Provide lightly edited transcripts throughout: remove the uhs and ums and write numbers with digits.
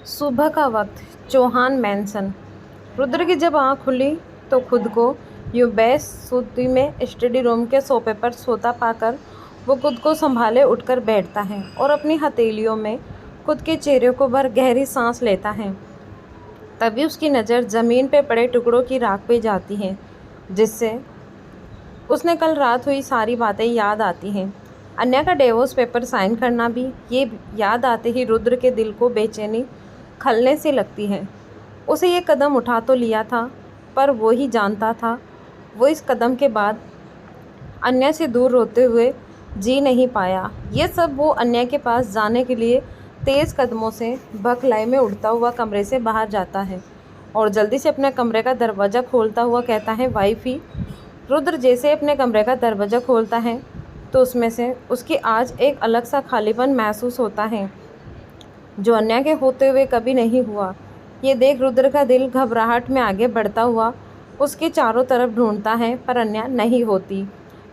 सुबह का वक्त चौहान मैंसन। रुद्र की जब आँख खुली तो खुद को यूं बेसुधी में स्टडी रूम के सोफे पर सोता पाकर वो खुद को संभाले उठकर बैठता है और अपनी हथेलियों में खुद के चेहरे को भर गहरी सांस लेता है। तभी उसकी नज़र ज़मीन पे पड़े टुकड़ों की राख पे जाती है, जिससे उसने कल रात हुई सारी बातें याद आती हैं। अन्या का डिवोर्स पेपर साइन करना भी। ये याद आते ही रुद्र के दिल को बेचैनी खलने से लगती है। उसे ये कदम उठा तो लिया था, पर वो ही जानता था वो इस कदम के बाद अन्या से दूर रोते हुए जी नहीं पाया। ये सब वो अन्या के पास जाने के लिए तेज़ कदमों से बखलाई में उड़ता हुआ कमरे से बाहर जाता है और जल्दी से अपने कमरे का दरवाज़ा खोलता हुआ कहता है, वाइफी। रुद्र जैसे अपने कमरे का दरवाज़ा खोलता है तो उसमें से उसकी आज एक अलग सा खालीपन महसूस होता है, जो अन्या के होते हुए कभी नहीं हुआ। ये देख रुद्र का दिल घबराहट में आगे बढ़ता हुआ उसके चारों तरफ ढूंढता है, पर अन्या नहीं होती।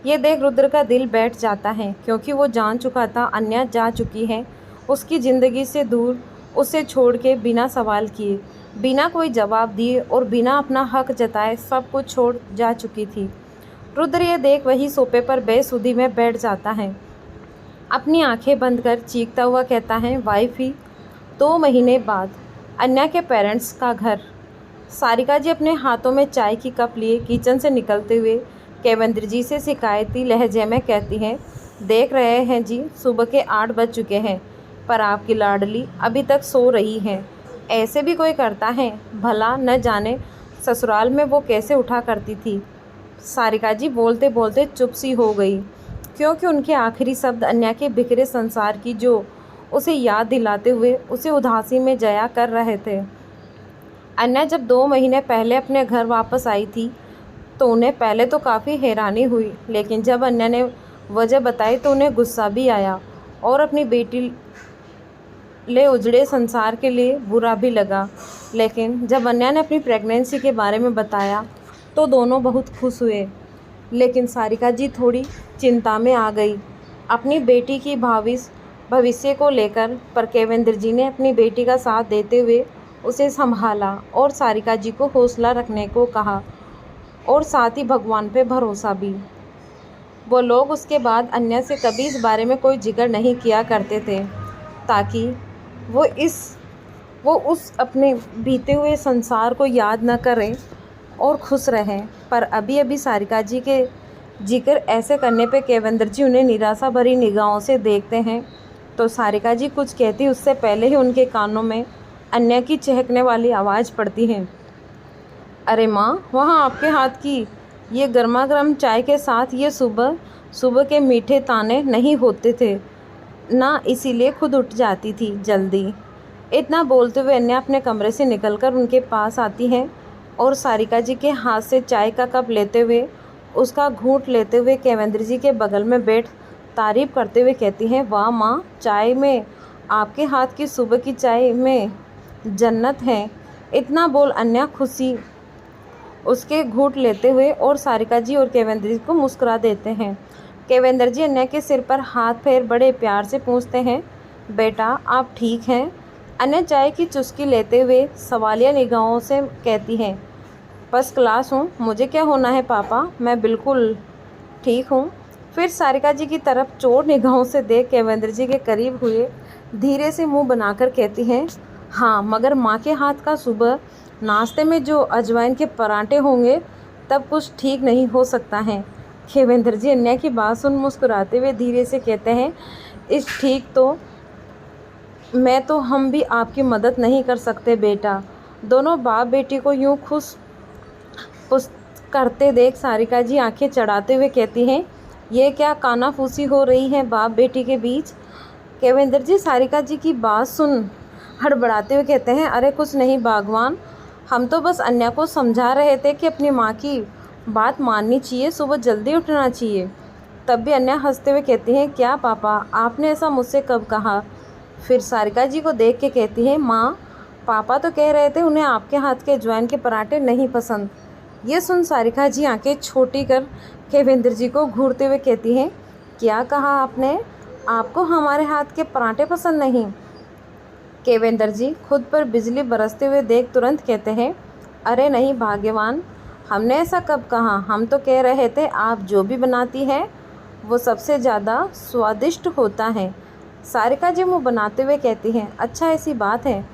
ये देख रुद्र का दिल बैठ जाता है, क्योंकि वो जान चुका था अन्या जा चुकी है उसकी ज़िंदगी से दूर, उसे छोड़ के बिना सवाल किए, बिना कोई जवाब दिए और बिना अपना हक जताए सब कुछ छोड़ जा चुकी थी। रुद्र ये देख वही सोफे पर बेसुधी में बैठ जाता है। अपनी आंखें बंद कर चीखता हुआ कहता है, वाइफी। 2 महीने बाद अन्या के पेरेंट्स का घर। सारिका जी अपने हाथों में चाय की कप लिए किचन से निकलते हुए केवेंद्र जी से शिकायती लहजे में कहती हैं, देख रहे हैं जी, सुबह के 8 बज चुके हैं, पर आपकी लाडली अभी तक सो रही है। ऐसे भी कोई करता है? भला न जाने ससुराल में वो कैसे उठा करती थी। सारिका जी बोलते बोलते चुप सी हो गई, क्योंकि उनके आखिरी शब्द अन्या के बिखरे संसार की जो उसे याद दिलाते हुए उसे उदासी में जया कर रहे थे। अन्या जब 2 महीने पहले अपने घर वापस आई थी तो उन्हें पहले तो काफ़ी हैरानी हुई, लेकिन जब अन्या ने वजह बताई तो उन्हें गुस्सा भी आया और अपनी बेटी ले उजड़े संसार के लिए बुरा भी लगा। लेकिन जब अन्या ने अपनी प्रेगनेंसी के बारे में बताया तो दोनों बहुत खुश हुए। लेकिन सारिका जी थोड़ी चिंता में आ गई अपनी बेटी की भविष्य को लेकर, पर केवेंद्र जी ने अपनी बेटी का साथ देते हुए उसे संभाला और सारिका जी को हौसला रखने को कहा और साथ ही भगवान पे भरोसा भी। वो लोग उसके बाद अन्या से कभी इस बारे में कोई जिक्र नहीं किया करते थे, ताकि वो उस अपने बीते हुए संसार को याद न करें और खुश रहें। पर अभी अभी सारिका जी के जिक्र ऐसे करने पे केवेंद्र जी उन्हें निराशा भरी निगाहों से देखते हैं, तो सारिका जी कुछ कहती उससे पहले ही उनके कानों में अन्या की चहकने वाली आवाज़ पड़ती है, अरे माँ, वहाँ आपके हाथ की ये गर्मा गर्म चाय के साथ ये सुबह सुबह के मीठे ताने नहीं होते थे ना, इसीलिए खुद उठ जाती थी जल्दी। इतना बोलते हुए अन्या अपने कमरे से निकलकर उनके पास आती है और सारिका जी के हाथ से चाय का कप लेते हुए उसका घूंट लेते हुए केवेंद्र जी के बगल में बैठ तारीफ़ करते हुए कहती हैं, वाह माँ, चाय में आपके हाथ की सुबह की चाय में जन्नत है। इतना बोल अन्या खुशी उसके घूंट लेते हुए और सारिका जी और केवेंद्र जी को मुस्कुरा देते हैं। केवेंद्र जी अन्या के सिर पर हाथ फेर बड़े प्यार से पूछते हैं, बेटा आप ठीक हैं? अन्या चाय की चुस्की लेते हुए सवालिया निगाहों से कहती हैं, फर्स्ट क्लास हूँ, मुझे क्या होना है पापा, मैं बिल्कुल ठीक हूँ। फिर सारिका जी की तरफ चोर निगाहों से देख केवेंद्र जी के करीब हुए धीरे से मुंह बनाकर कहती हैं, हाँ, मगर माँ के हाथ का सुबह नाश्ते में जो अजवाइन के पराठे होंगे तब कुछ ठीक नहीं हो सकता है। केवेंद्र जी अन्या की बात सुन मुस्कुराते हुए धीरे से कहते हैं, इस ठीक तो मैं तो हम भी आपकी मदद नहीं कर सकते बेटा। दोनों बाप बेटी को यूँ खुश पुस करते देख सारिका जी आंखें चढ़ाते हुए कहती हैं, ये क्या कानाफूसी हो रही है बाप बेटी के बीच। केवेंद्र जी सारिका जी की बात सुन हड़बड़ाते हुए कहते हैं, अरे कुछ नहीं बागवान, हम तो बस अन्या को समझा रहे थे कि अपनी माँ की बात माननी चाहिए, सुबह जल्दी उठना चाहिए। तब भी अन्या हंसते हुए कहती हैं, क्या पापा, आपने ऐसा मुझसे कब कहा। फिर सारिका जी को देख के कहती है, माँ, पापा तो कह रहे थे उन्हें आपके हाथ के अजवाइन के पराठे नहीं पसंद। ये सुन सारिका जी आंखें छोटी कर केवेंद्र जी को घूरते हुए कहती हैं, क्या कहा आपने? आपको हमारे हाथ के पराठे पसंद नहीं? केवेंद्र जी खुद पर बिजली बरसते हुए देख तुरंत कहते हैं, अरे नहीं भाग्यवान, हमने ऐसा कब कहा। हम तो कह रहे थे आप जो भी बनाती है वो सबसे ज़्यादा स्वादिष्ट होता है। सारिका जी मुँह बनाते हुए कहती हैं, अच्छा ऐसी बात है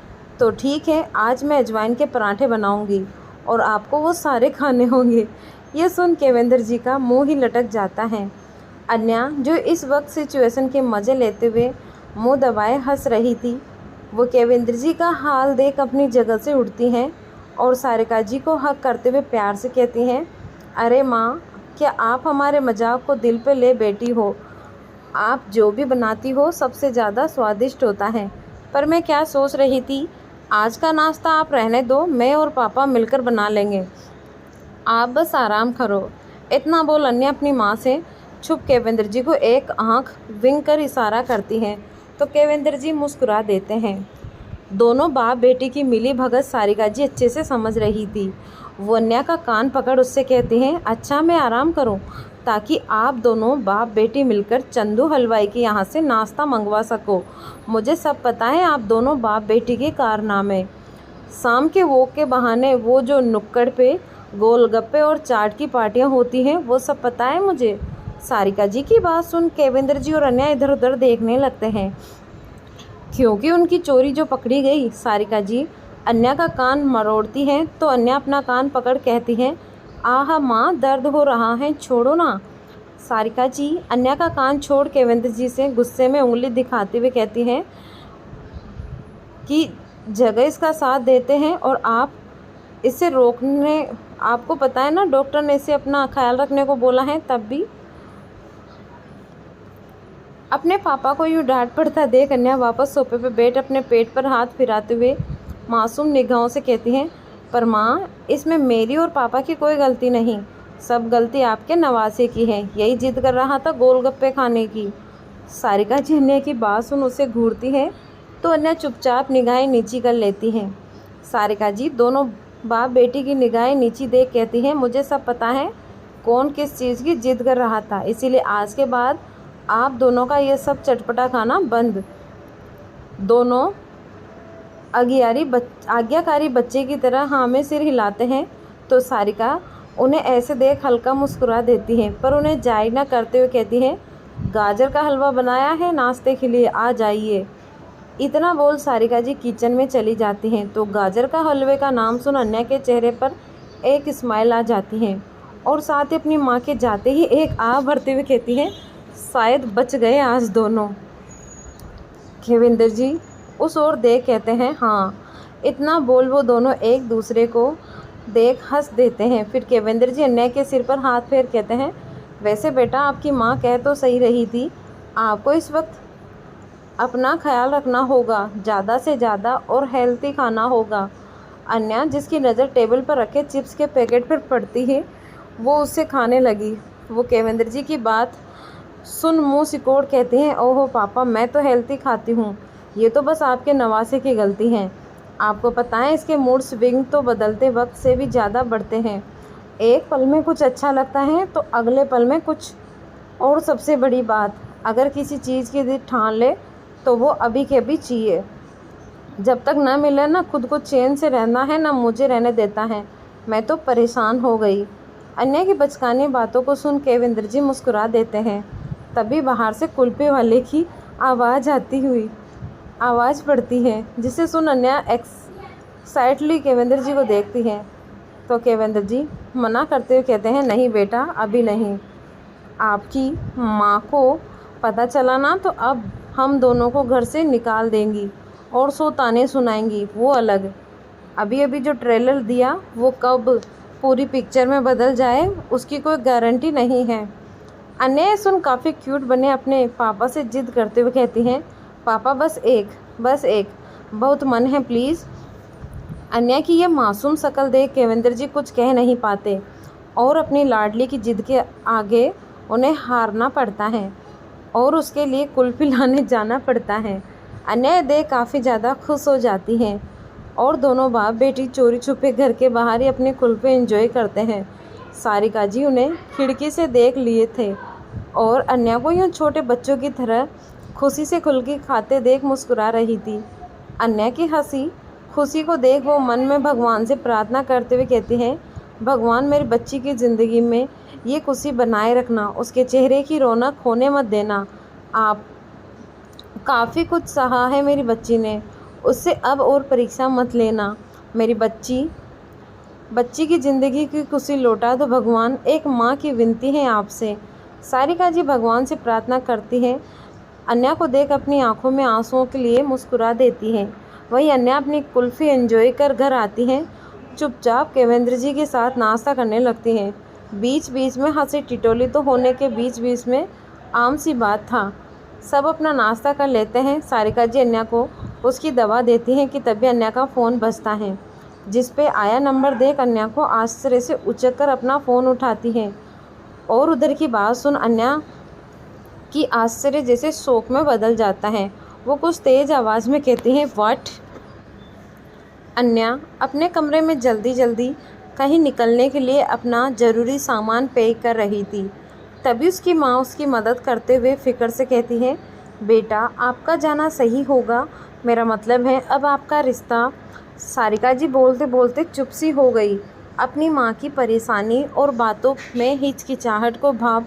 तो ठीक है, आज मैं अजवाइन के पराठे बनाऊंगी और आपको वो सारे खाने होंगे। ये सुन केवेंद्र जी का मुंह ही लटक जाता है। अन्या जो इस वक्त सिचुएशन के मज़े लेते हुए मुंह दबाए हंस रही थी, वो केवेंद्र जी का हाल देख अपनी जगह से उठती हैं और सारिका जी को हक करते हुए प्यार से कहती हैं, अरे माँ, क्या आप हमारे मजाक को दिल पे ले बैठी हो। आप जो भी बनाती हो सबसे ज़्यादा स्वादिष्ट होता है। पर मैं क्या सोच रही थी, आज का नाश्ता आप रहने दो, मैं और पापा मिलकर बना लेंगे, आप बस आराम करो। इतना बोल अन्या अपनी माँ से छुप केवेंद्र जी को एक आंख विंक कर इशारा करती हैं तो केवेंद्र जी मुस्कुरा देते हैं। दोनों बाप बेटी की मिली भगत सारिका जी अच्छे से समझ रही थी। वो अन्या का कान पकड़ उससे कहती हैं, अच्छा मैं आराम करूं ताकि आप दोनों बाप बेटी मिलकर चंदू हलवाई के यहाँ से नाश्ता मंगवा सको। मुझे सब पता है आप दोनों बाप बेटी के कारनामे। शाम के वॉक के बहाने वो जो नुक्कड़ पे गोलगप्पे और चाट की पार्टियाँ होती हैं वो सब पता है मुझे। सारिका जी की बात सुन केवेंद्र जी और अन्या इधर उधर देखने लगते हैं क्योंकि उनकी चोरी जो पकड़ी गई। सारिका जी अन्या का कान मरोड़ती हैं तो अन्या अपना कान पकड़ कहती हैं, आह माँ, दर्द हो रहा है, छोड़ो ना। सारिका जी अन्या का कान छोड़ केवेंद्र जी से गुस्से में उंगली दिखाते हुए कहती हैं कि जगह इसका साथ देते हैं और आप इसे रोकने, आपको पता है ना डॉक्टर ने इसे अपना ख्याल रखने को बोला है। तब भी अपने पापा को यूँ डांट पड़ता देख अन्या वापस सोफे पर बैठ अपने पेट पर हाथ फिराते हुए मासूम निगाहों से कहती हैं, पर माँ, इसमें मेरी और पापा की कोई गलती नहीं, सब गलती आपके नवासे की है। यही जिद कर रहा था गोलगप्पे खाने की। सारिका जी अन्या की बात सुन उसे घूरती है तो अन्या चुपचाप निगाहें नीची कर लेती हैं। सारिका जी दोनों बाप बेटी की निगाहें नीची देख कहती हैं, मुझे सब पता है कौन किस चीज़ की जिद कर रहा था, इसीलिए आज के बाद आप दोनों का ये सब चटपटा खाना बंद। दोनों आज्ञाकारी बच्चे की तरह हाँ में सिर हिलाते हैं तो सारिका उन्हें ऐसे देख हल्का मुस्कुरा देती है पर उन्हें जायज़ न करते हुए कहती है, गाजर का हलवा बनाया है नाश्ते के लिए, आ जाइए। इतना बोल सारिका जी किचन में चली जाती हैं तो गाजर का हलवे का नाम सुन अन्या के चेहरे पर एक स्माइल आ जाती है और साथ ही अपनी माँ के जाते ही एक आह भरते हुए कहती है, शायद बच गए आज दोनों। केवेंद्र जी उस ओर देख कहते हैं, हाँ। इतना बोल वो दोनों एक दूसरे को देख हंस देते हैं। फिर केवेंद्र जी अन्या के सिर पर हाथ फेर कहते हैं, वैसे बेटा आपकी माँ कह तो सही रही थी, आपको इस वक्त अपना ख्याल रखना होगा, ज़्यादा से ज़्यादा और हेल्थी खाना होगा। अन्या जिसकी नज़र टेबल पर रखे चिप्स के पैकेट पर पड़ती है वो उससे खाने लगी। वो केवेंद्र जी की बात सुन मुंह सिकोड़ कहती हैं, ओहो पापा, मैं तो हेल्थी खाती हूँ, ये तो बस आपके नवासे की गलती है। आपको पता है इसके मूड स्विंग तो बदलते वक्त से भी ज़्यादा बढ़ते हैं। एक पल में कुछ अच्छा लगता है तो अगले पल में कुछ। और सबसे बड़ी बात, अगर किसी चीज़ की जिद ठान ले तो वो अभी के अभी चाहिए, जब तक ना मिले ना खुद को चैन से रहना है ना मुझे रहने देता है। मैं तो परेशान हो गई। अन्या की बचकानी बातों को सुन केवेंद्र जी मुस्कुरा देते हैं। तभी बाहर से कुल्फी वाले की आवाज़ पड़ती है जिसे सुन अन्या एक्साइटली केवेंद्र जी को देखती है तो केवेंद्र जी मना करते हुए कहते हैं, नहीं बेटा, अभी नहीं। आपकी माँ को पता चला ना तो अब हम दोनों को घर से निकाल देंगी और 100 ताने सुनाएंगी, वो अलग। अभी अभी जो ट्रेलर दिया वो कब पूरी पिक्चर में बदल जाए उसकी कोई गारंटी नहीं है। अन्या सुन काफ़ी क्यूट बने अपने पापा से जिद करते हुए कहती हैं, पापा बस एक, बहुत मन है प्लीज़। अन्या की ये मासूम शक्ल देख केवेंद्र जी कुछ कह नहीं पाते और अपनी लाडली की जिद के आगे उन्हें हारना पड़ता है और उसके लिए कुल्फी लाने जाना पड़ता है। अन्या देख काफ़ी ज़्यादा खुश हो जाती हैं और दोनों बाप बेटी चोरी छुपे घर के बाहर ही अपनी कुल्फी एंजॉय करते हैं। सारिका जी उन्हें खिड़की से देख लिए थे और अन्या को यूँ छोटे बच्चों की तरह खुशी से कुल्फी खाते देख मुस्कुरा रही थी। अन्या की हंसी खुशी को देख वो मन में भगवान से प्रार्थना करते हुए कहती है, भगवान मेरी बच्ची की ज़िंदगी में ये खुशी बनाए रखना, उसके चेहरे की रौनक खोने मत देना। आप काफ़ी कुछ सहा है मेरी बच्ची ने, उससे अब और परीक्षा मत लेना। मेरी बच्ची बच्ची की ज़िंदगी की खुशी लौटा दो भगवान, एक माँ की विनती है आपसे। सारिका जी भगवान से प्रार्थना करती है। अन्या को देख अपनी आंखों में आंसुओं के लिए मुस्कुरा देती है। वहीं अन्या अपनी कुल्फ़ी एंजॉय कर घर आती है। चुपचाप केवेंद्र जी के साथ नाश्ता करने लगती है। बीच बीच में हंसी टिटोली तो होने के बीच बीच में आम सी बात था। सब अपना नाश्ता कर लेते हैं। सारिका जी अन्या को उसकी दवा देती हैं कि तभी अन्या का फ़ोन बजता है। जिस पे आया नंबर देख अन्या को आश्चर्य से उचक कर अपना फ़ोन उठाती है और उधर की बात सुन अन्या की आश्चर्य जैसे शोक में बदल जाता है। वो कुछ तेज़ आवाज़ में कहती है, व्हाट। अन्या अपने कमरे में जल्दी जल्दी कहीं निकलने के लिए अपना ज़रूरी सामान पैक कर रही थी। तभी उसकी माँ उसकी मदद करते हुए फ़िक्र से कहती है, बेटा आपका जाना सही होगा, मेरा मतलब है अब आपका रिश्ता। सारिका जी बोलते बोलते चुप सी हो गई। अपनी माँ की परेशानी और बातों में हिचकिचाहट को भाप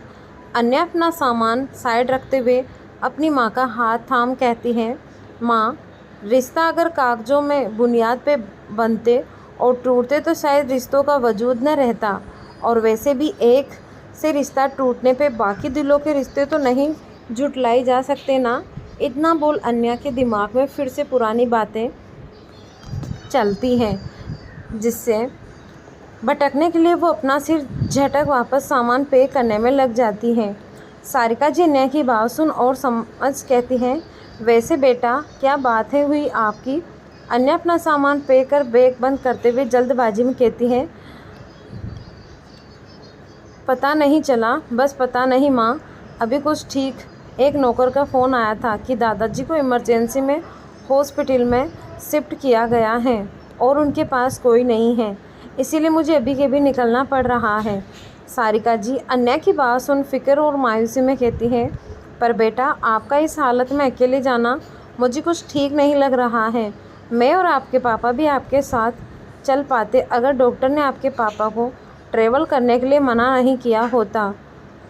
अन्या अपना सामान साइड रखते हुए अपनी माँ का हाथ थाम कहती है, माँ रिश्ता अगर कागज़ों में बुनियाद पे बनते और टूटते तो शायद रिश्तों का वजूद न रहता। और वैसे भी एक से रिश्ता टूटने पे बाकी दिलों के रिश्ते तो नहीं जुटलाई जा सकते ना। इतना बोल अन्या के दिमाग में फिर से पुरानी बातें चलती हैं, जिससे भटकने के लिए वो अपना सिर झटक वापस सामान पे करने में लग जाती है। सारिका जी अन्या की बात सुन और समझ कहती हैं, वैसे बेटा क्या बात है हुई आपकी। अन्या अपना सामान पे कर बैग बंद करते हुए जल्दबाजी में कहती है, पता नहीं चला, बस पता नहीं माँ, अभी कुछ ठीक। एक नौकर का फ़ोन आया था कि दादाजी को इमरजेंसी में हॉस्पिटल में शिफ्ट किया गया है और उनके पास कोई नहीं है, इसीलिए मुझे अभी के भी निकलना पड़ रहा है। सारिका जी अन्या की बात सुन फिक्र और मायूसी में कहती है, पर बेटा आपका इस हालत में अकेले जाना मुझे कुछ ठीक नहीं लग रहा है। मैं और आपके पापा भी आपके साथ चल पाते अगर डॉक्टर ने आपके पापा को ट्रैवल करने के लिए मना नहीं किया होता।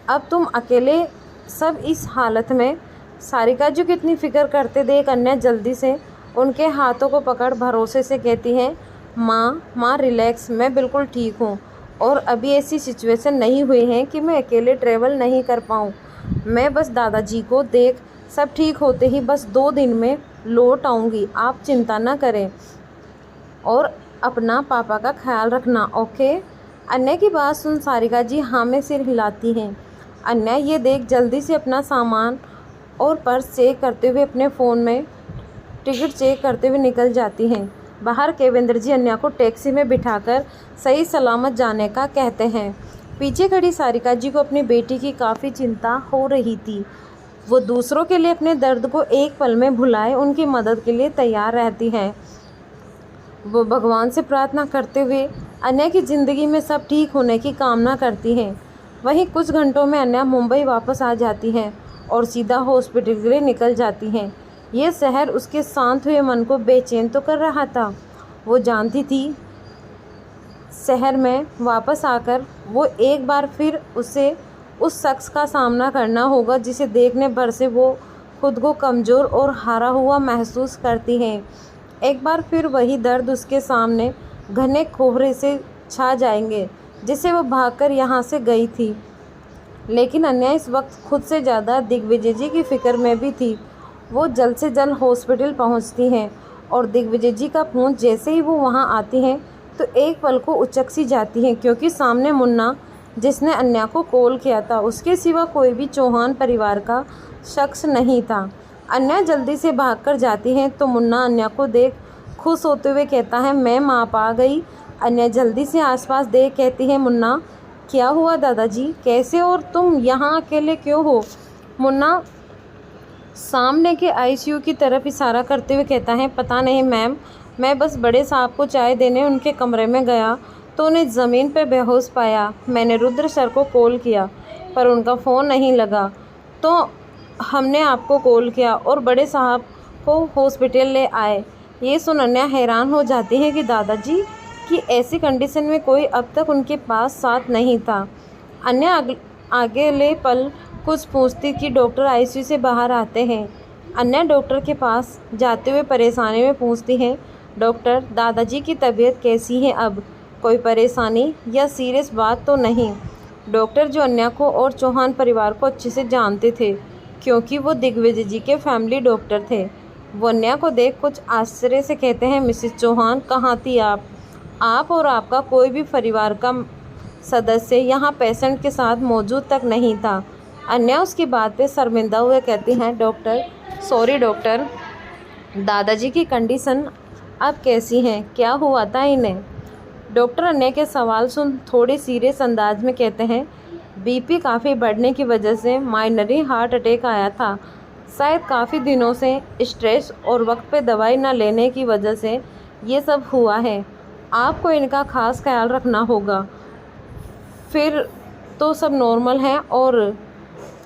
अब तुम अकेले सब इस हालत में। सारिका जी कितनी फ़िक्र करते देख अन्या जल्दी से उनके हाथों को पकड़ भरोसे से कहती है, माँ रिलैक्स, मैं बिल्कुल ठीक हूँ और अभी ऐसी सिचुएशन नहीं हुई है कि मैं अकेले ट्रैवल नहीं कर पाऊँ। मैं बस दादाजी को देख सब ठीक होते ही बस 2 दिन में लौट आऊँगी, आप चिंता ना करें और अपना पापा का ख्याल रखना, ओके। अन्या की बात सुन सारिका जी हाँ में सिर हिलाती हैं। अन्या ये देख जल्दी से अपना सामान और पर्स चेक करते हुए अपने फ़ोन में टिकट चेक करते हुए निकल जाती हैं। बाहर केवेंद्र जी अन्या को टैक्सी में बिठाकर सही सलामत जाने का कहते हैं। पीछे खड़ी सारिका जी को अपनी बेटी की काफ़ी चिंता हो रही थी। वो दूसरों के लिए अपने दर्द को एक पल में भुलाए उनकी मदद के लिए तैयार रहती हैं। वो भगवान से प्रार्थना करते हुए अन्या की ज़िंदगी में सब ठीक होने की कामना करती हैं। वहीं कुछ घंटों में अन्या मुंबई वापस आ जाती हैं और सीधा हॉस्पिटल के लिए निकल जाती हैं। ये शहर उसके शांत हुए मन को बेचैन तो कर रहा था। वो जानती थी शहर में वापस आकर वो एक बार फिर उसे उस शख्स का सामना करना होगा जिसे देखने भर से वो खुद को कमज़ोर और हारा हुआ महसूस करती हैं। एक बार फिर वही दर्द उसके सामने घने कोहरे से छा जाएंगे जिसे वो भागकर यहाँ से गई थी। लेकिन अन्या इस वक्त खुद से ज़्यादा दिग्विजय जी की फ़िक्र में भी थी। वो जल्द से जल्द हॉस्पिटल पहुँचती हैं और दिग्विजय जी का फ़ोन जैसे ही वो वहाँ आती हैं तो एक पल को उचक सी जाती हैं, क्योंकि सामने मुन्ना जिसने अन्या को कॉल किया था उसके सिवा कोई भी चौहान परिवार का शख्स नहीं था। अन्या जल्दी से भागकर जाती हैं तो मुन्ना अन्या को देख खुश होते हुए कहता है, मैम आप आ गई। अन्या जल्दी से आसपास देख कहती है, मुन्ना क्या हुआ दादाजी, कैसे और तुम यहाँ अकेले क्यों हो। मुन्ना सामने के आईसीयू की तरफ इशारा करते हुए कहता है, पता नहीं मैम, मैं बस बड़े साहब को चाय देने उनके कमरे में गया तो उन्हें ज़मीन पर बेहोश पाया। मैंने रुद्र सर को कॉल किया पर उनका फ़ोन नहीं लगा तो हमने आपको कॉल किया और बड़े साहब को हॉस्पिटल ले आए। ये सुन अन्या हैरान हो जाती है कि दादाजी की ऐसी कंडीशन में कोई अब तक उनके पास साथ नहीं था। अन्या अगले पल कुछ पूछती कि डॉक्टर आईसीयू से बाहर आते हैं। अन्या डॉक्टर के पास जाते हुए परेशानी में पूछती है, डॉक्टर दादाजी की तबीयत कैसी है अब? कोई परेशानी या सीरियस बात तो नहीं? डॉक्टर, जो अन्या को और चौहान परिवार को अच्छे से जानते थे क्योंकि वो दिग्विजय जी के फैमिली डॉक्टर थे, वो अन्या को देख कुछ आश्चर्य से कहते हैं, मिसेस चौहान कहाँ थी आप? आप और आपका कोई भी परिवार का सदस्य यहाँ पेशेंट के साथ मौजूद तक नहीं था। अन्या उसकी बात पे शर्मिंदा हुए कहती हैं, डॉक्टर सॉरी डॉक्टर, दादाजी की कंडीशन अब कैसी हैं? क्या हुआ था इन्हें? डॉक्टर अन्या के सवाल सुन थोड़े सीरियस अंदाज में कहते हैं, बीपी काफ़ी बढ़ने की वजह से माइनरी हार्ट अटैक आया था। शायद काफ़ी दिनों से स्ट्रेस और वक्त पे दवाई ना लेने की वजह से ये सब हुआ है। आपको इनका खास ख्याल रखना होगा। फिर तो सब नॉर्मल है और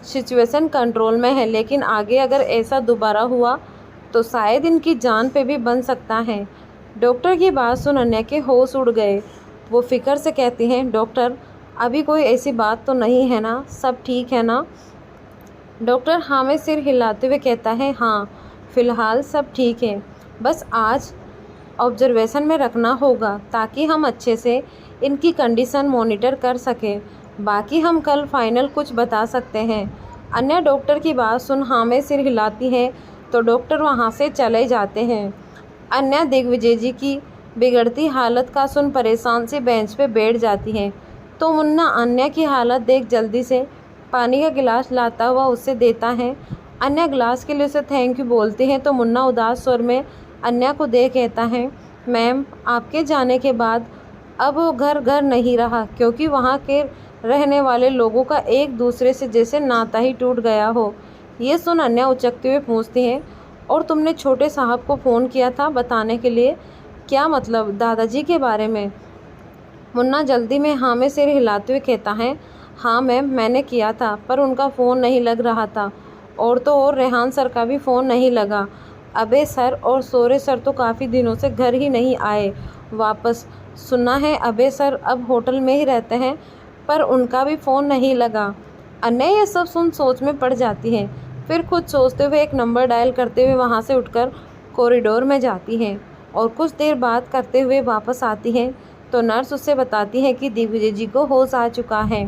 सिचुएशन कंट्रोल में है, लेकिन आगे अगर ऐसा दोबारा हुआ तो शायद इनकी जान पे भी बन सकता है। डॉक्टर की बात सुन अन्या के होश उड़ गए। वो फिक्र से कहती हैं, डॉक्टर अभी कोई ऐसी बात तो नहीं है ना? सब ठीक है ना? डॉक्टर हाँ में सिर हिलाते हुए कहता है, हाँ फ़िलहाल सब ठीक है, बस आज ऑब्जर्वेशन में रखना होगा ताकि हम अच्छे से इनकी कंडीशन मॉनिटर कर सकें। बाकी हम कल फाइनल कुछ बता सकते हैं। अन्या डॉक्टर की बात सुन हाँ में सिर हिलाती है तो डॉक्टर वहाँ से चले जाते हैं। अन्या दिग्विजय जी की बिगड़ती हालत का सुन परेशान सी बेंच पे बैठ जाती है तो मुन्ना अन्या की हालत देख जल्दी से पानी का गिलास लाता हुआ उसे देता है। अन्या गिलास के लिए उसे थैंक यू बोलती है तो मुन्ना उदास स्वर में अन्या को देख कहता है, मैम आपके जाने के बाद अब वो घर नहीं रहा क्योंकि वहाँ के रहने वाले लोगों का एक दूसरे से जैसे नाता ही टूट गया हो। ये सुन अन्या उचकते हुए पूछती है, और तुमने छोटे साहब को फ़ोन किया था बताने के लिए? क्या मतलब? दादाजी के बारे में? मुन्ना जल्दी में हाँ में सिर हिलाते हुए कहता है, हाँ मैम मैंने किया था पर उनका फ़ोन नहीं लग रहा था, और तो और रेहान सर का भी फ़ोन नहीं लगा। अबे सर और सोरे सर तो काफ़ी दिनों से घर ही नहीं आए वापस। सुना है अबे सर अब होटल में ही रहते हैं, पर उनका भी फ़ोन नहीं लगा। अन्या ये सब सुन सोच में पड़ जाती है। फिर खुद सोचते हुए एक नंबर डायल करते हुए वहाँ से उठकर कॉरिडोर में जाती है और कुछ देर बात करते हुए वापस आती है तो नर्स उससे बताती है कि दिग्विजय जी को होश आ चुका है।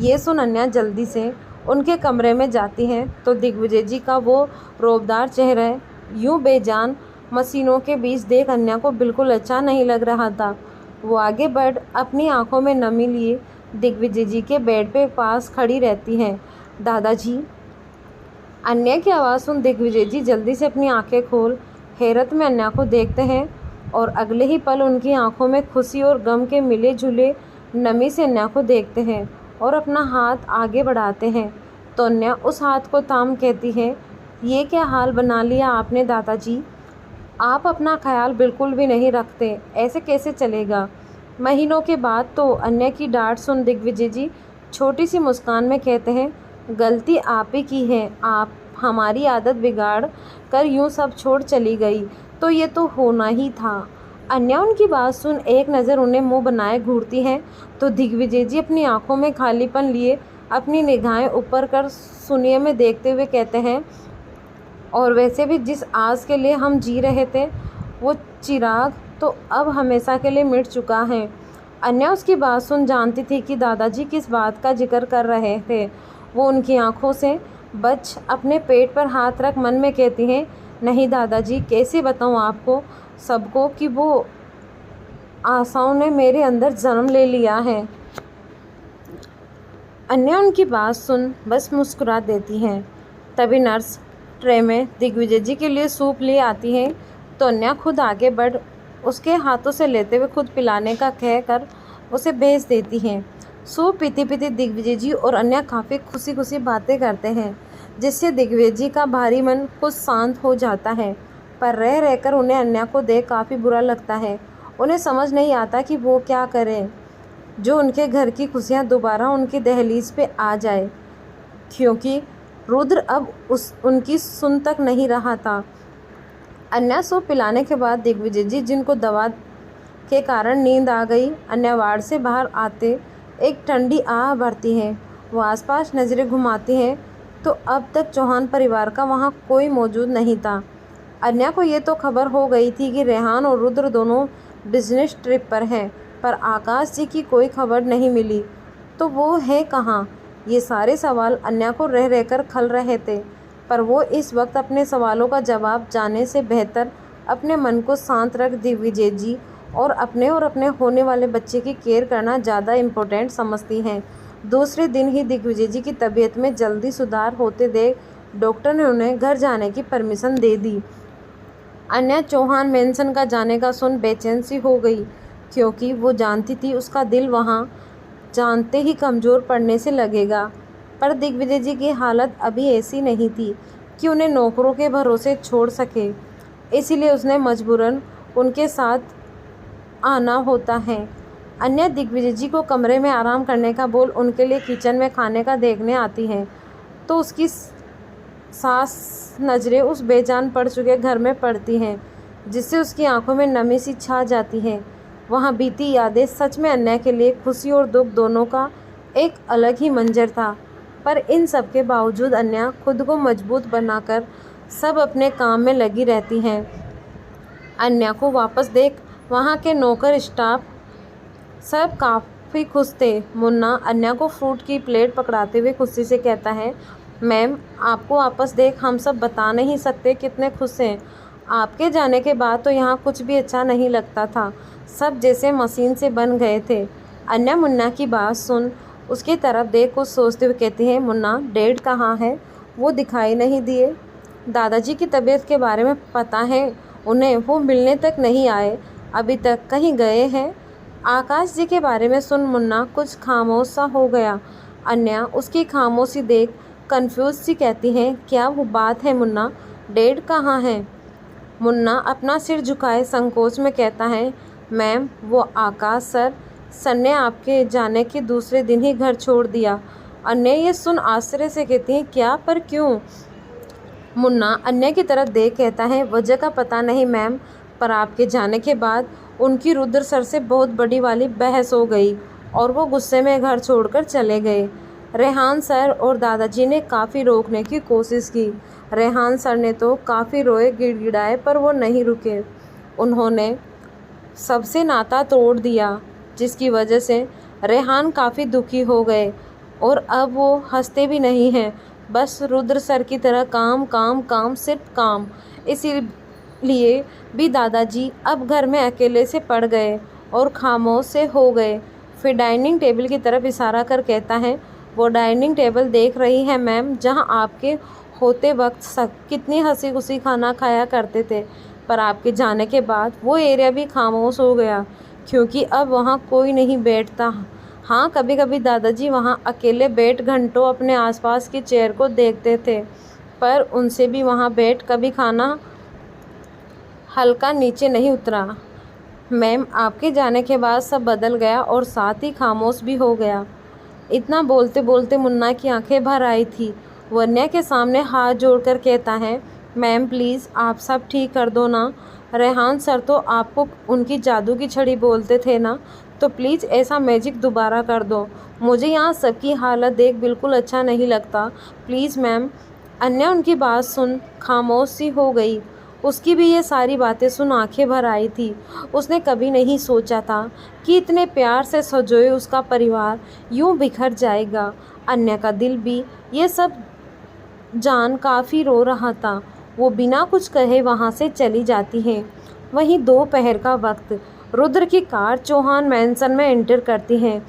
ये सुन अन्या जल्दी से उनके कमरे में जाती है तो दिग्विजय जी का वो रौबदार चेहरा यूं बेजान मशीनों के बीच देख अन्या को बिल्कुल अच्छा नहीं लग रहा था। वो आगे बढ़ अपनी आंखों में नमी लिए दिग्विजय जी के बेड पे पास खड़ी रहती हैं। दादाजी। अन्या की आवाज़ सुन दिग्विजय जी जल्दी से अपनी आंखें खोल हैरत में अन्या को देखते हैं और अगले ही पल उनकी आंखों में खुशी और गम के मिले जुले नमी से अन्या को देखते हैं और अपना हाथ आगे बढ़ाते हैं तो अन्या उस हाथ को थाम कहती है, ये क्या हाल बना लिया आपने दादाजी? आप अपना ख्याल बिल्कुल भी नहीं रखते, ऐसे कैसे चलेगा? महीनों के बाद तो अन्या की डांट सुन दिग्विजय जी छोटी सी मुस्कान में कहते हैं, गलती आप ही की है, आप हमारी आदत बिगाड़ कर यूँ सब छोड़ चली गई तो ये तो होना ही था। अन्या उनकी बात सुन एक नज़र उन्हें मुंह बनाए घूरती है तो दिग्विजय जी अपनी आंखों में खालीपन लिए अपनी निगाहें ऊपर कर शून्य में देखते हुए कहते हैं, और वैसे भी जिस आस के लिए हम जी रहे थे वो चिराग तो अब हमेशा के लिए मिट चुका है। अन्या उसकी बात सुन जानती थी कि दादाजी किस बात का जिक्र कर रहे थे। वो उनकी आंखों से बच अपने पेट पर हाथ रख मन में कहती हैं, नहीं दादाजी, कैसे बताऊं आपको सबको कि वो आशाओं ने मेरे अंदर जन्म ले लिया है। अन्या उनकी बात सुन बस मुस्कुरा देती हैं। तभी नर्स ट्रे में दिग्विजय जी के लिए सूप ले आती है तो अन्या खुद आगे बढ़ उसके हाथों से लेते हुए खुद पिलाने का कहकर उसे भेज देती हैं। सूप पीते पीते दिग्विजय जी और अन्या काफ़ी खुशी खुशी बातें करते हैं जिससे दिग्विजय जी का भारी मन कुछ शांत हो जाता है, पर रह रहकर उन्हें अन्या को देख काफ़ी बुरा लगता है। उन्हें समझ नहीं आता कि वो क्या करें जो उनके घर की खुशियाँ दोबारा उनकी दहलीज पे आ जाए, क्योंकि रुद्र अब उनकी सुन तक नहीं रहा था। अन्या सूप पिलाने के बाद दिग्विजय जी, जिनको दवा के कारण नींद आ गई, अन्या वार्ड से बाहर आते एक ठंडी आह भरती है। वो आसपास नज़रें घुमाती हैं तो अब तक चौहान परिवार का वहाँ कोई मौजूद नहीं था। अन्या को ये तो खबर हो गई थी कि रेहान और रुद्र दोनों बिजनेस ट्रिप पर हैं, पर आकाश जी की कोई खबर नहीं मिली। तो वो है कहाँ? ये सारे सवाल अन्या को रह रहकर खल रहे थे, पर वो इस वक्त अपने सवालों का जवाब जानने से बेहतर अपने मन को शांत रख दिग्विजय जी और अपने होने वाले बच्चे की केयर करना ज़्यादा इम्पोर्टेंट समझती हैं। दूसरे दिन ही दिग्विजय जी की तबीयत में जल्दी सुधार होते देख डॉक्टर ने उन्हें घर जाने की परमिशन दे दी। अन्या चौहान मेंशन का जाने का सुन बेचैन सी हो गई, क्योंकि वो जानती थी उसका दिल वहाँ जानते ही कमज़ोर पड़ने से लगेगा। पर दिग्विजय जी की हालत अभी ऐसी नहीं थी कि उन्हें नौकरों के भरोसे छोड़ सके, इसीलिए उसने मजबूरन उनके साथ आना होता है। अन्या दिग्विजय जी को कमरे में आराम करने का बोल उनके लिए किचन में खाने का देखने आती हैं, तो उसकी सास नज़रें उस बेजान पड़ चुके घर में पड़ती हैं, जिससे उसकी आंखों में नमी सी छा जाती है। वहाँ बीती यादें सच में अन्या के लिए खुशी और दुख दोनों का एक अलग ही मंजर था। पर इन सब के बावजूद अन्या खुद को मजबूत बनाकर सब अपने काम में लगी रहती हैं। अन्या को वापस देख वहाँ के नौकर स्टाफ सब काफ़ी खुश थे। मुन्ना अन्या को फ्रूट की प्लेट पकड़ाते हुए खुशी से कहता है, मैम आपको वापस देख हम सब बता नहीं सकते कितने खुश हैं। आपके जाने के बाद तो यहाँ कुछ भी अच्छा नहीं लगता था, सब जैसे मशीन से बन गए थे। अन्या मुन्ना की बात सुन उसकी तरफ देख कुछ सोचते हुए कहती है, मुन्ना डैड कहाँ है? वो दिखाई नहीं दिए। दादाजी की तबीयत के बारे में पता है उन्हें? वो मिलने तक नहीं आए अभी तक, कहीं गए हैं? आकाश जी के बारे में सुन मुन्ना कुछ खामोश सा हो गया। अन्या उसकी खामोशी देख कंफ्यूज सी कहती है, क्या वो बात है मुन्ना? डैड कहाँ है? मुन्ना अपना सिर झुकाए संकोच में कहता है, मैम वो आकाश सर ने आपके जाने के दूसरे दिन ही घर छोड़ दिया। अन्या ये सुन आश्चर्य से कहती है, क्या? पर क्यों? मुन्ना अन्या की तरफ देख कहता है, वजह का पता नहीं मैम, पर आपके जाने के बाद उनकी रुद्र सर से बहुत बड़ी वाली बहस हो गई और वो गुस्से में घर छोड़कर चले गए। रेहान सर और दादाजी ने काफ़ी रोकने की कोशिश की। रेहान सर ने तो काफ़ी रोए गिड़गिड़ाए, पर वो नहीं रुके। उन्होंने सबसे नाता तोड़ दिया, जिसकी वजह से रेहान काफ़ी दुखी हो गए और अब वो हंसते भी नहीं हैं, बस रुद्र सर की तरह काम काम काम सिर्फ काम। इसीलिए भी दादाजी अब घर में अकेले से पड़ गए और खामोश से हो गए। फिर डाइनिंग टेबल की तरफ इशारा कर कहता है, वो डाइनिंग टेबल देख रही है मैम, जहां आपके होते वक्त सब कितनी हंसी खुशी खाना खाया करते थे, पर आपके जाने के बाद वो एरिया भी खामोश हो गया, क्योंकि अब वहाँ कोई नहीं बैठता। हाँ, कभी कभी दादाजी वहाँ अकेले बैठ घंटों अपने आसपास की चेयर को देखते थे, पर उनसे भी वहाँ बैठ कभी खाना हल्का नीचे नहीं उतरा। मैम आपके जाने के बाद सब बदल गया और साथ ही खामोश भी हो गया। इतना बोलते बोलते मुन्ना की आंखें भर आई थी। वो अन्या के सामने हाथ जोड़कर कहता है, मैम प्लीज़ आप सब ठीक कर दो ना। रेहान सर तो आपको उनकी जादू की छड़ी बोलते थे ना, तो प्लीज़ ऐसा मैजिक दोबारा कर दो। मुझे यहाँ सबकी हालत देख बिल्कुल अच्छा नहीं लगता, प्लीज़ मैम। अन्या उनकी बात सुन खामोश सी हो गई। उसकी भी ये सारी बातें सुन आंखें भर आई थी। उसने कभी नहीं सोचा था कि इतने प्यार से सजोए उसका परिवार यूं बिखर जाएगा। अन्या का दिल भी ये सब जान काफ़ी रो रहा था। वो बिना कुछ कहे वहाँ से चली जाती है। वहीं दोपहर का वक्त रुद्र की कार चौहान मैंसन में एंटर करती है।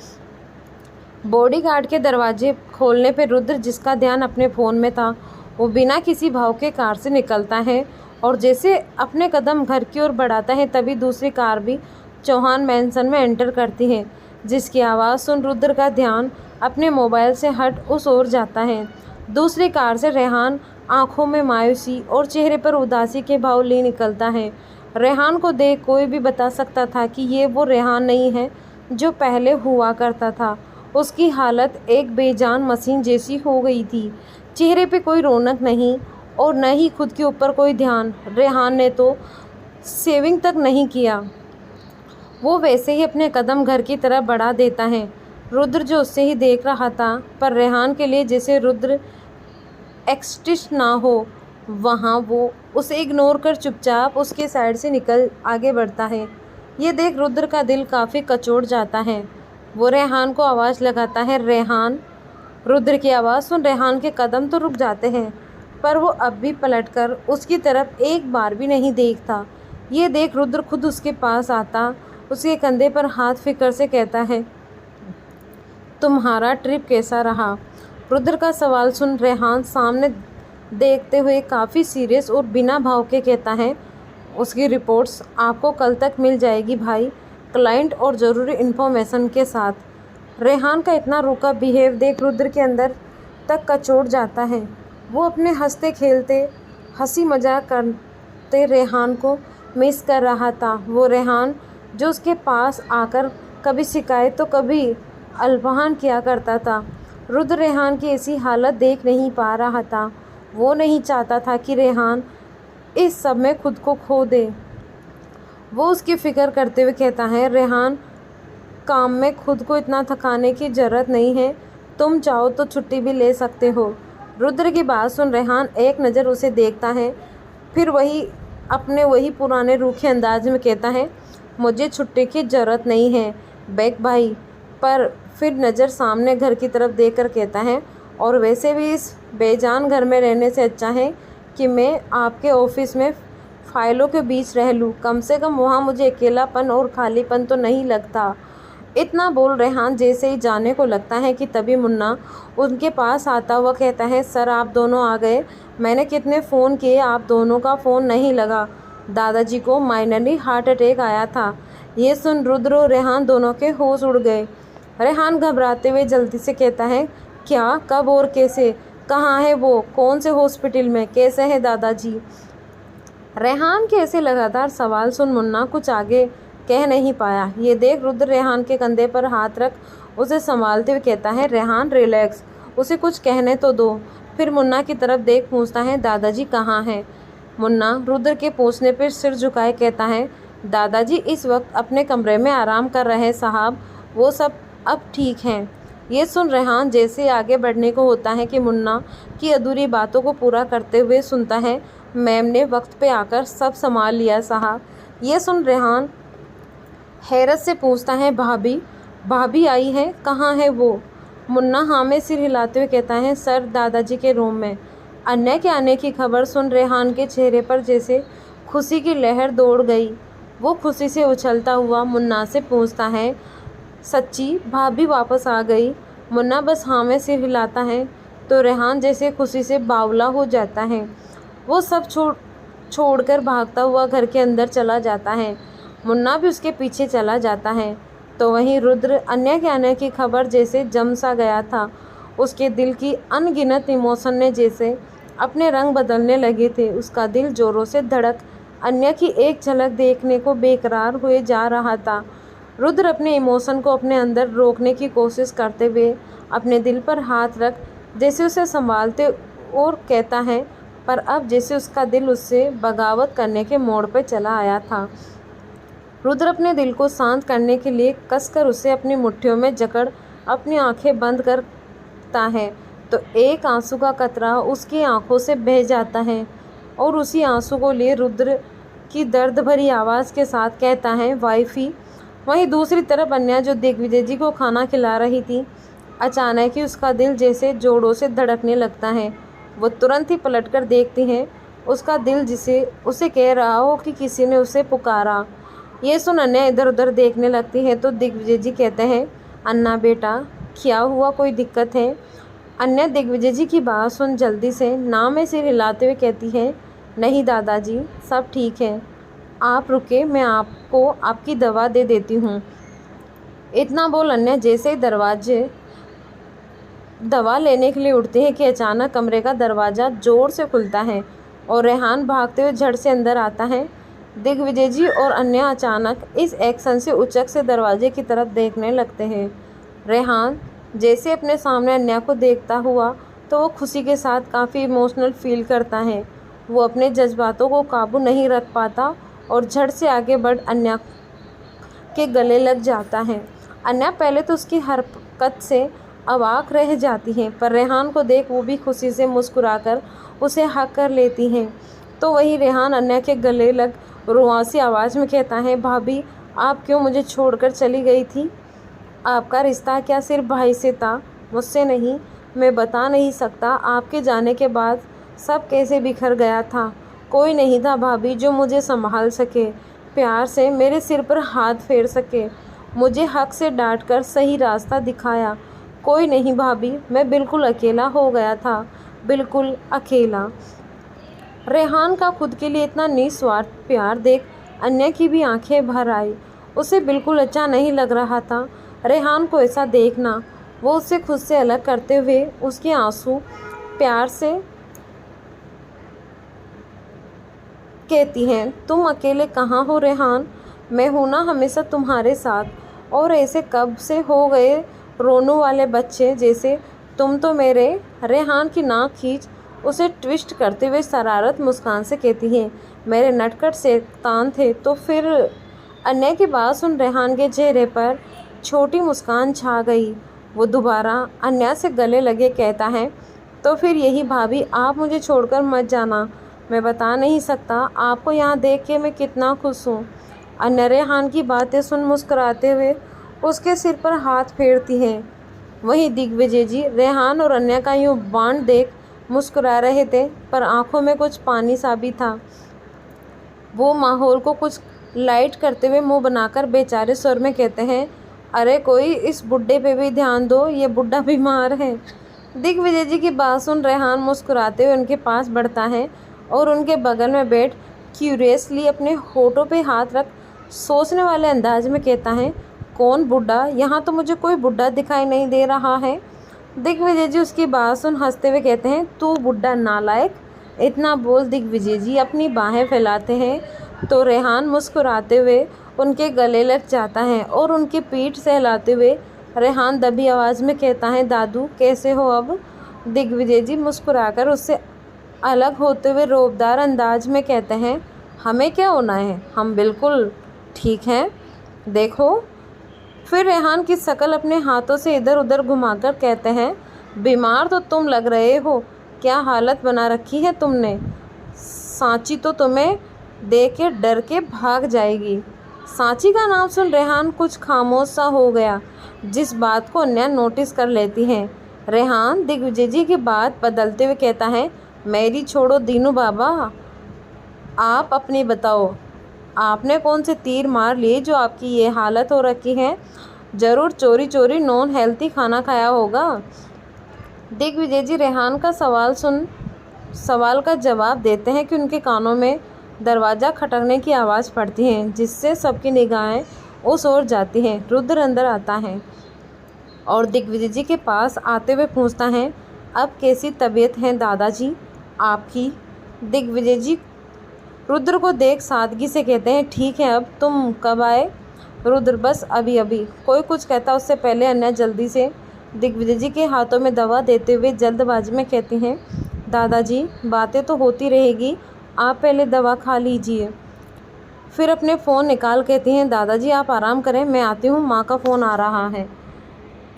बॉडीगार्ड के दरवाजे खोलने पर रुद्र, जिसका ध्यान अपने फ़ोन में था, वो बिना किसी भाव के कार से निकलता है और जैसे अपने कदम घर की ओर बढ़ाता है, तभी दूसरी कार भी चौहान मैंसन में एंटर करती है, जिसकी आवाज़ सुन रुद्र का ध्यान अपने मोबाइल से हट उस ओर जाता है। दूसरी कार से रेहान आंखों में मायूसी और चेहरे पर उदासी के भाव ले निकलता है। रेहान को देख कोई भी बता सकता था कि ये वो रेहान नहीं है जो पहले हुआ करता था। उसकी हालत एक बेजान मशीन जैसी हो गई थी। चेहरे पे कोई रौनक नहीं और न ही खुद के ऊपर कोई ध्यान। रेहान ने तो सेविंग तक नहीं किया। वो वैसे ही अपने कदम घर की तरफ बढ़ा देता है। रुद्र जो उससे ही देख रहा था, पर रेहान के लिए जैसे रुद्र एक्सटिश ना हो, वहाँ वो उसे इग्नोर कर चुपचाप उसके साइड से निकल आगे बढ़ता है। ये देख रुद्र का दिल काफ़ी कचोट जाता है। वो रेहान को आवाज़ लगाता है, रेहान। रुद्र की आवाज़ सुन रेहान के कदम तो रुक जाते हैं, पर वो अब भी पलटकर उसकी तरफ एक बार भी नहीं देखता। ये देख रुद्र खुद उसके पास आता, उसके कंधे पर हाथ फिकर से कहता है, तुम्हारा ट्रिप कैसा रहा? रुद्र का सवाल सुन रेहान सामने देखते हुए काफ़ी सीरियस और बिना भाव के कहता है, उसकी रिपोर्ट्स आपको कल तक मिल जाएगी भाई, क्लाइंट और ज़रूरी इन्फॉर्मेशन के साथ। रेहान का इतना रूखा बिहेव देख रुद्र के अंदर तक कचोट जाता है। वो अपने हंसते खेलते हंसी मजाक करते रेहान को मिस कर रहा था। वो रेहान जो उसके पास आकर कभी शिकायत तो कभी अल्पहान किया करता था। रुद्र रेहान की ऐसी हालत देख नहीं पा रहा था। वो नहीं चाहता था कि रेहान इस सब में खुद को खो दे। वो उसकी फ़िक्र करते हुए कहता है, रेहान, काम में खुद को इतना थकाने की ज़रूरत नहीं है, तुम चाहो तो छुट्टी भी ले सकते हो। रुद्र की बात सुन रेहान एक नज़र उसे देखता है, फिर वही पुराने रूखे अंदाज में कहता है, मुझे छुट्टी की ज़रूरत नहीं है बेग भाई। पर फिर नज़र सामने घर की तरफ देखकर कहता है, और वैसे भी इस बेजान घर में रहने से अच्छा है कि मैं आपके ऑफिस में फाइलों के बीच रह लूँ। कम से कम वहाँ मुझे अकेलापन और खालीपन तो नहीं लगता। इतना बोल रेहान जैसे ही जाने को लगता है कि तभी मुन्ना उनके पास आता हुआ कहता है, सर आप दोनों आ गए। मैंने कितने फ़ोन किए, आप दोनों का फ़ोन नहीं लगा। दादाजी को माइनरली हार्ट अटैक आया था। ये सुन रुद्र और रेहान दोनों के होश उड़ गए। रेहान घबराते हुए जल्दी से कहता है, क्या, कब और कैसे, कहाँ है वो, कौन से हॉस्पिटल में, कैसे है दादाजी? रेहान के ऐसे लगातार सवाल सुन मुन्ना कुछ आगे कह नहीं पाया। ये देख रुद्र रेहान के कंधे पर हाथ रख उसे संभालते हुए कहता है, रेहान रिलैक्स, उसे कुछ कहने तो दो। फिर मुन्ना की तरफ देख पूछता है, दादाजी कहाँ हैं? मुन्ना रुद्र के पूछने पर सिर झुकाए कहता है, दादाजी इस वक्त अपने कमरे में आराम कर रहे हैं साहब, वो सब अब ठीक हैं। ये सुन रेहान जैसे आगे बढ़ने को होता है कि मुन्ना की अधूरी बातों को पूरा करते हुए सुनता है, मैम ने वक्त पे आकर सब संभाल लिया साहब। ये सुन रेहान हैरत से पूछता है, भाभी आई है, कहाँ है वो? मुन्ना हाँ में सिर हिलाते हुए कहता है, सर दादाजी के रूम में। अन्य के आने की खबर सुन रेहान के चेहरे पर जैसे खुशी की लहर दौड़ गई। वो खुशी से उछलता हुआ मुन्ना से पूछता है, सच्ची भाभी वापस आ गई? मुन्ना बस हाँ में सिर हिलाता है तो रेहान जैसे खुशी से बावला हो जाता है। वो सब छोड़कर भागता हुआ घर के अंदर चला जाता है। मुन्ना भी उसके पीछे चला जाता है। तो वहीं रुद्र अन्य के आने की खबर जैसे जम सा गया था। उसके दिल की अनगिनत इमोशन ने जैसे अपने रंग बदलने लगे थे। उसका दिल जोरों से धड़क अन्य की एक झलक देखने को बेकरार हुए जा रहा था। रुद्र अपने इमोशन को अपने अंदर रोकने की कोशिश करते हुए अपने दिल पर हाथ रख जैसे उसे संभालते और कहता है, पर अब जैसे उसका दिल उससे बगावत करने के मोड़ पर चला आया था। रुद्र अपने दिल को शांत करने के लिए कसकर उसे अपनी मुट्ठियों में जकड़ अपनी आंखें बंद करता है तो एक आंसू का कतरा उसकी आंखों से बह जाता है और उसी आंसू को लिए रुद्र की दर्द भरी आवाज़ के साथ कहता है, वाइफी। वहीं दूसरी तरफ अन्या जो दिग्विजय जी को खाना खिला रही थी, अचानक ही उसका दिल जैसे जोड़ों से धड़कने लगता है। वो तुरंत ही पलटकर देखती है, उसका दिल जिसे उसे कह रहा हो कि किसी ने उसे पुकारा। ये सुन अन्या इधर उधर देखने लगती है तो दिग्विजय जी कहते हैं, अन्ना बेटा क्या हुआ, कोई दिक्कत है? अन्या दिग्विजय जी की बात सुन जल्दी से ना में सिर हिलाते हुए कहती है, नहीं दादाजी सब ठीक है, आप रुके, मैं आपको आपकी दवा दे देती हूँ। इतना बोल अन्या जैसे ही दरवाजे दवा लेने के लिए उठती है कि अचानक कमरे का दरवाज़ा ज़ोर से खुलता है और रेहान भागते हुए झट से अंदर आता है। दिग्विजय जी और अन्या अचानक इस एक्शन से उचक से दरवाजे की तरफ देखने लगते हैं। रेहान जैसे अपने सामने अन्या को देखता हुआ तो वो खुशी के साथ काफ़ी इमोशनल फील करता है। वो अपने जज्बातों को काबू नहीं रख पाता और झट से आगे बढ़ अन्या के गले लग जाता है। अन्या पहले तो उसकी हरकत से अवाक रह जाती है, पर रेहान को देख वो भी खुशी से मुस्कुराकर उसे हक कर लेती हैं। तो वही रेहान अन्या के गले लग रुआंसी आवाज़ में कहता है, भाभी आप क्यों मुझे छोड़कर चली गई थी? आपका रिश्ता क्या सिर्फ भाई से था, मुझसे नहीं? मैं बता नहीं सकता आपके जाने के बाद सब कैसे बिखर गया था। कोई नहीं था भाभी जो मुझे संभाल सके, प्यार से मेरे सिर पर हाथ फेर सके, मुझे हक से डांट कर सही रास्ता दिखाया। कोई नहीं भाभी, मैं बिल्कुल अकेला हो गया था, बिल्कुल अकेला। रेहान का खुद के लिए इतना निस्वार्थ प्यार देख अन्या की भी आंखें भर आई। उसे बिल्कुल अच्छा नहीं लग रहा था रेहान को ऐसा देखना। वो उसे खुद से अलग करते हुए उसके आंसू प्यार से कहती हैं, तुम अकेले कहाँ हो रेहान? मैं हूँ ना हमेशा तुम्हारे साथ। और ऐसे कब से हो गए रोनू वाले बच्चे जैसे? तुम तो मेरे। रेहान की नाक खींच उसे ट्विस्ट करते हुए शरारत मुस्कान से कहती हैं, मेरे नटखट शैतान थे तो फिर? अन्य की बात सुन रेहान के चेहरे पर छोटी मुस्कान छा गई। वो दोबारा अन्या से गले लगे कहता है, तो फिर यही भाभी, आप मुझे छोड़कर मत जाना। मैं बता नहीं सकता आपको यहाँ देख के मैं कितना खुश हूँ। अन्या रेहान की बातें सुन मुस्कुराते हुए उसके सिर पर हाथ फेरती हैं। वहीं दिग्विजय जी रेहान और अन्या का यूँ बांड देख मुस्कुरा रहे थे, पर आंखों में कुछ पानी सा भी था। वो माहौल को कुछ लाइट करते हुए मुंह बनाकर बेचारे स्वर में कहते हैं, अरे कोई इस बुड्ढे पे भी ध्यान दो, ये बुड्ढा बीमार है। दिग्विजय जी की बात सुन रेहान मुस्कुराते हुए उनके पास बढ़ता है और उनके बगल में बैठ क्यूरियसली अपने होठों पे हाथ रख सोचने वाले अंदाज में कहता है, कौन बुड्ढा? यहाँ तो मुझे कोई बुड्ढा दिखाई नहीं दे रहा है। दिग्विजय जी उसकी बात सुन हंसते हुए कहते हैं, तू बुड्ढा नालायक। इतना बोल दिग्विजय जी अपनी बाहें फैलाते हैं तो रेहान मुस्कुराते हुए उनके गले लग जाता है और उनकी पीठ सहलाते हुए रेहान दबी आवाज़ में कहता है, दादू कैसे हो अब? दिग्विजय जी मुस्कुराकर उससे अलग होते हुए रौबदार अंदाज में कहते हैं, हमें क्या होना है, हम बिल्कुल ठीक हैं, देखो। फिर रेहान की शक्ल अपने हाथों से इधर उधर घुमाकर कहते हैं, बीमार तो तुम लग रहे हो, क्या हालत बना रखी है तुमने? सांची तो तुम्हें देख के डर के भाग जाएगी। सांची का नाम सुन रेहान कुछ खामोश सा हो गया, जिस बात को अन्या नोटिस कर लेती हैं। रेहान दिग्विजय जी की बात बदलते हुए कहता है, मेरी छोड़ो दीनू बाबा, आप अपनी बताओ, आपने कौन से तीर मार लिए जो आपकी ये हालत हो रखी है? ज़रूर चोरी चोरी नॉन हेल्थी खाना खाया होगा। दिग्विजय जी रेहान का सवाल का जवाब देते हैं कि उनके कानों में दरवाज़ा खटकने की आवाज़ पड़ती है, जिससे सबकी निगाहें उस ओर जाती हैं। रुद्र अंदर आता है और दिग्विजय जी के पास आते हुए पूछता है, अब कैसी तबीयत है दादाजी आपकी? दिग्विजय जी रुद्र को देख सादगी से कहते हैं, ठीक है। अब तुम कब आए? रुद्र बस अभी अभी। कोई कुछ कहता उससे पहले अन्या जल्दी से दिग्विजय जी के हाथों में दवा देते हुए जल्दबाजी में कहती हैं, दादाजी बातें तो होती रहेगी, आप पहले दवा खा लीजिए। फिर अपने फ़ोन निकाल कहती हैं, दादाजी आप आराम करें, मैं आती हूँ, माँ का फ़ोन आ रहा है।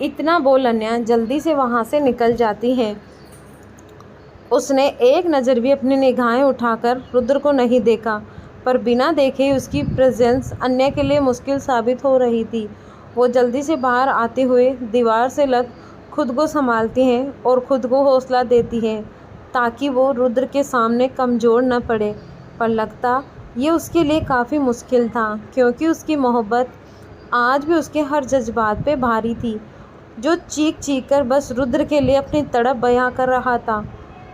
इतना बोल अन्या जल्दी से वहाँ से निकल जाती हैं। उसने एक नज़र भी अपनी निगाहें उठाकर रुद्र को नहीं देखा, पर बिना देखे ही उसकी प्रेजेंस अन्या के लिए मुश्किल साबित हो रही थी। वो जल्दी से बाहर आते हुए दीवार से लग खुद को संभालती हैं और खुद को हौसला देती हैं ताकि वो रुद्र के सामने कमज़ोर न पड़े, पर लगता ये उसके लिए काफ़ी मुश्किल था, क्योंकि उसकी मोहब्बत आज भी उसके हर जज्बात पे भारी थी, जो चीख चीख कर बस रुद्र के लिए अपनी तड़प बयां कर रहा था।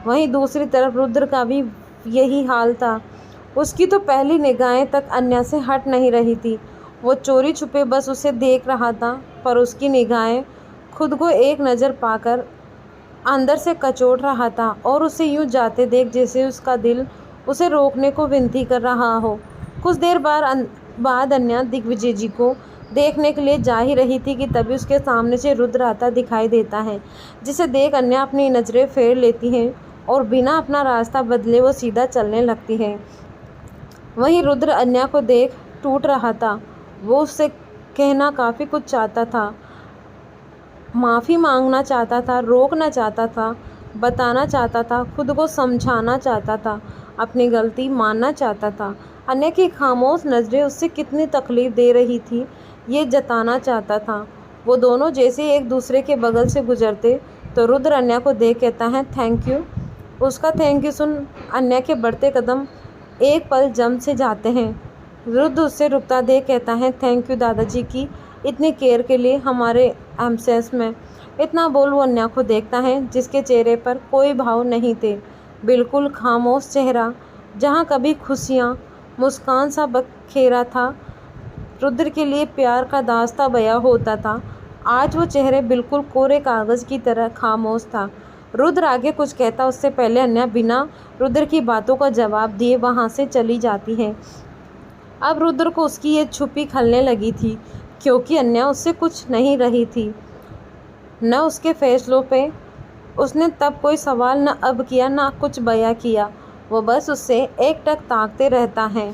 वहीं दूसरी तरफ रुद्र का भी यही हाल था। उसकी तो पहली निगाहें तक अन्या से हट नहीं रही थी। वो चोरी छुपे बस उसे देख रहा था, पर उसकी निगाहें खुद को एक नज़र पाकर अंदर से कचोट रहा था और उसे यूं जाते देख जैसे उसका दिल उसे रोकने को विनती कर रहा हो। कुछ देर बाद अन्या दिग्विजय जी को देखने के लिए जा ही रही थी कि तभी उसके सामने से रुद्र आता दिखाई देता है, जिसे देख अन्या अपनी नज़रें फेर लेती है और बिना अपना रास्ता बदले वो सीधा चलने लगती है। वहीं रुद्र अन्या को देख टूट रहा था। वो उससे कहना काफ़ी कुछ चाहता था, माफ़ी मांगना चाहता था, रोकना चाहता था, बताना चाहता था, खुद को समझाना चाहता था, अपनी गलती मानना चाहता था। अन्य की खामोश नज़रें उससे कितनी तकलीफ़ दे रही थी ये जताना चाहता था। वो दोनों जैसे ही एक दूसरे के बगल से गुजरते तो रुद्र अन्या को देख कहता है थैंक यू। उसका थैंक यू सुन अन्या के बढ़ते कदम एक पल जम से जाते हैं। रुद्र उससे रुकता देख कहता है थैंक यू दादाजी की इतनी केयर के लिए हमारे एब्सेंस में। इतना बोल वो अन्या को देखता है जिसके चेहरे पर कोई भाव नहीं थे, बिल्कुल खामोश चेहरा जहाँ कभी खुशियाँ मुस्कान सा बखेरा था, रुद्र के लिए प्यार का दास्ता बयां होता था। आज वो चेहरे बिल्कुल कोरे कागज़ की तरह खामोश था। रुद्र आगे कुछ कहता उससे पहले अन्या बिना रुद्र की बातों का जवाब दिए वहाँ से चली जाती है। अब रुद्र को उसकी ये छुपी खलने लगी थी, क्योंकि अन्या उससे कुछ नहीं रही थी, न उसके फैसलों पे उसने तब कोई सवाल न अब किया, न कुछ बयां किया। वो बस उससे एकटक ताकते रहता है।